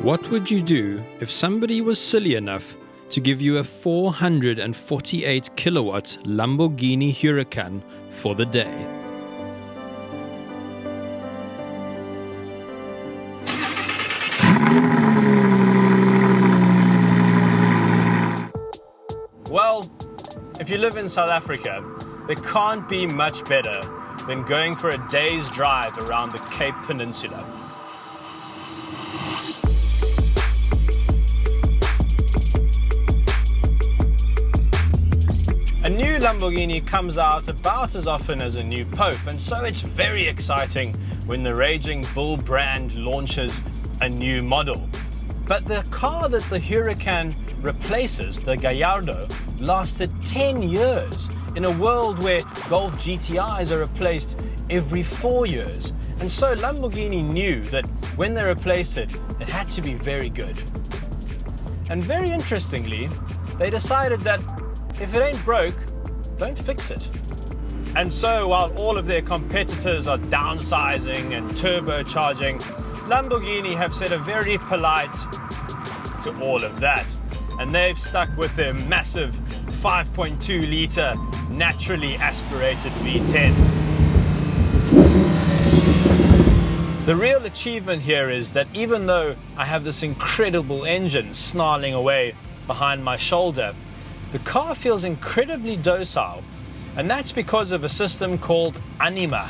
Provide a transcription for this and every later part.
What would you do if somebody was silly enough to give you a 448 kilowatt Lamborghini Huracan for the day? Well, if you live in South Africa, there can't be much better than going for a day's drive around the Cape Peninsula. A new Lamborghini comes out about as often as a new Pope, and so it's very exciting when the raging Bull brand launches a new model. But the car that the Huracan replaces, the Gallardo, lasted 10 years in a world where Golf GTIs are replaced every 4 years. And so Lamborghini knew that when they replaced it, it had to be very good. And very interestingly, they decided that if it ain't broke, don't fix it. And so while all of their competitors are downsizing and turbocharging, Lamborghini have said a very polite to all of that. And they've stuck with their massive 5.2 litre naturally aspirated V10. The real achievement here is that even though I have this incredible engine snarling away behind my shoulder, the car feels incredibly docile, and that's because of a system called Anima.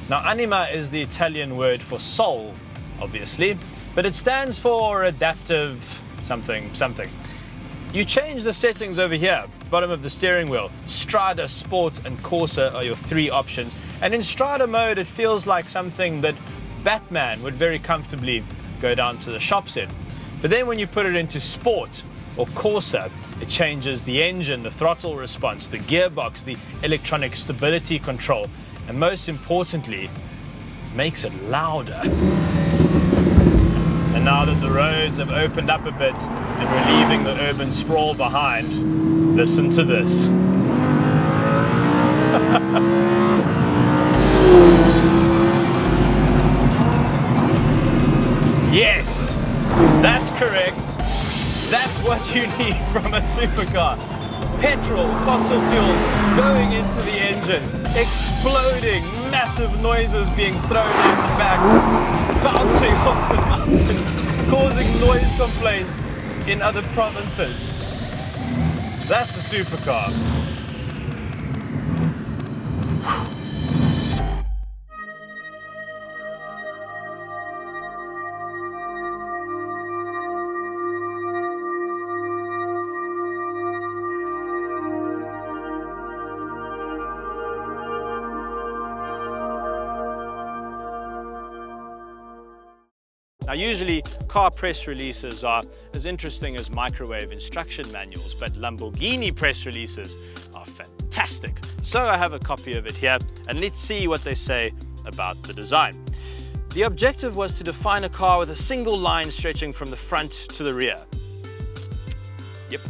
Now, Anima is the Italian word for soul, obviously, but it stands for adaptive something. You change the settings over here, bottom of the steering wheel. Strada, Sport, and Corsa are your three options. And in Strada mode, it feels like something that Batman would very comfortably go down to the shops in. But then when you put it into Sport or Corsa, it changes the engine, the throttle response, the gearbox, the electronic stability control, and most importantly, makes it louder. And now that the roads have opened up a bit and we're leaving the urban sprawl behind, listen to this. Yes, that's correct. That's what you need from a supercar. Petrol, fossil fuels going into the engine, exploding, massive noises being thrown out the back, bouncing off the mountain, causing noise complaints in other provinces. That's a supercar. Now, usually car press releases are as interesting as microwave instruction manuals, but Lamborghini press releases are fantastic. So I have a copy of it here, and let's see what they say about the design. The objective was to define a car with a single line stretching from the front to the rear. Yep.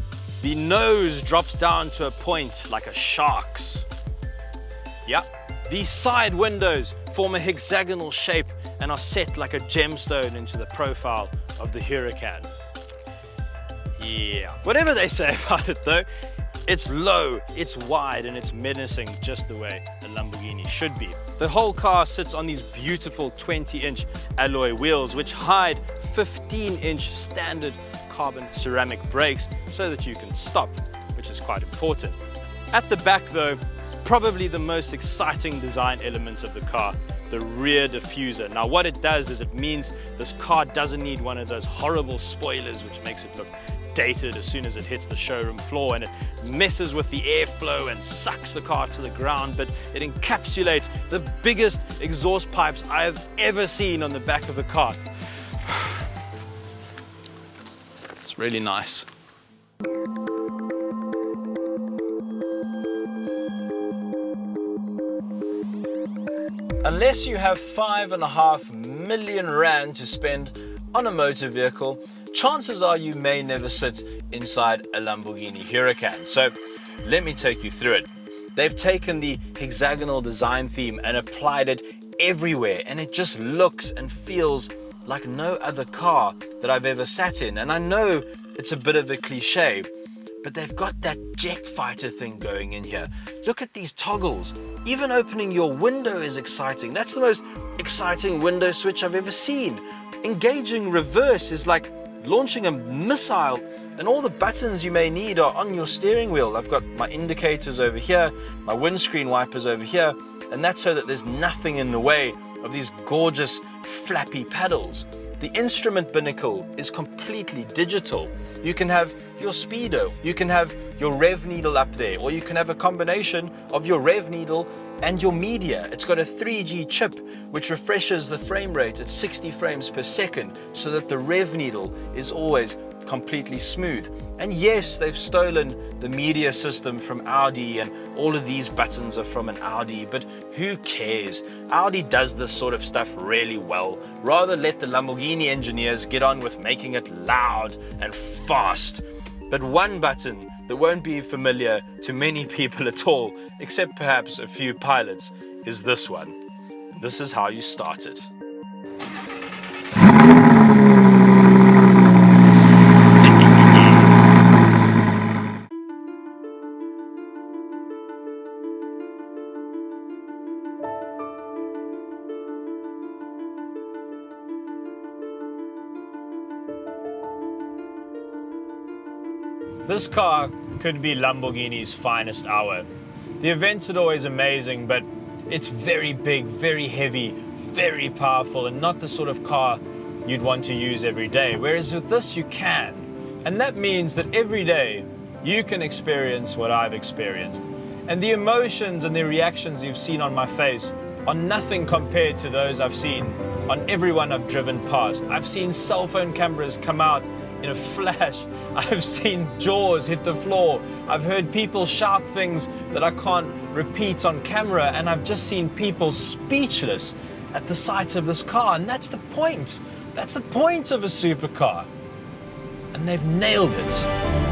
The nose drops down to a point like a shark's. Yep. These side windows form a hexagonal shape and are set like a gemstone into the profile of the Huracan. Yeah, whatever they say about it though, it's low, it's wide, and it's menacing just the way a Lamborghini should be. The whole car sits on these beautiful 20-inch alloy wheels which hide 15-inch standard carbon ceramic brakes so that you can stop, which is quite important. At the back though, probably the most exciting design element of the car, the rear diffuser. Now what it does is it means this car doesn't need one of those horrible spoilers which makes it look dated as soon as it hits the showroom floor, and it messes with the airflow and sucks the car to the ground, but it encapsulates the biggest exhaust pipes I have ever seen on the back of a car. It's really nice. Unless you have 5.5 million rand to spend on a motor vehicle, chances are you may never sit inside a Lamborghini Huracan. So let me take you through it. They've taken the hexagonal design theme and applied it everywhere, and it just looks and feels like no other car that I've ever sat in. And I know it's a bit of a cliche, but they've got that jet fighter thing going in here. Look at these toggles. Even opening your window is exciting. That's the most exciting window switch I've ever seen. Engaging reverse is like launching a missile, and all the buttons you may need are on your steering wheel. I've got my indicators over here, my windscreen wipers over here, and that's so that there's nothing in the way of these gorgeous flappy pedals. The instrument binnacle is completely digital. You can have your speedo, you can have your rev needle up there, or you can have a combination of your rev needle and your media. It's got a 3G chip which refreshes the frame rate at 60 frames per second so that the rev needle is always completely smooth. And yes, they've stolen the media system from Audi, and all of these buttons are from an Audi, but who cares? Audi does this sort of stuff really well. Rather let the Lamborghini engineers get on with making it loud and fast. But one button that won't be familiar to many people at all, except perhaps a few pilots, is this one. This is how you start it. This car could be Lamborghini's finest hour. The events are always amazing, but it's very big, very heavy, very powerful, and not the sort of car you'd want to use every day. Whereas with this, you can. And that means that every day you can experience what I've experienced. And the emotions and the reactions you've seen on my face are nothing compared to those I've seen on everyone I've driven past. I've seen cell phone cameras come out in a flash. I've seen jaws hit the floor. I've heard people shout things that I can't repeat on camera, and I've just seen people speechless at the sight of this car. And that's the point. That's the point of a supercar. And they've nailed it.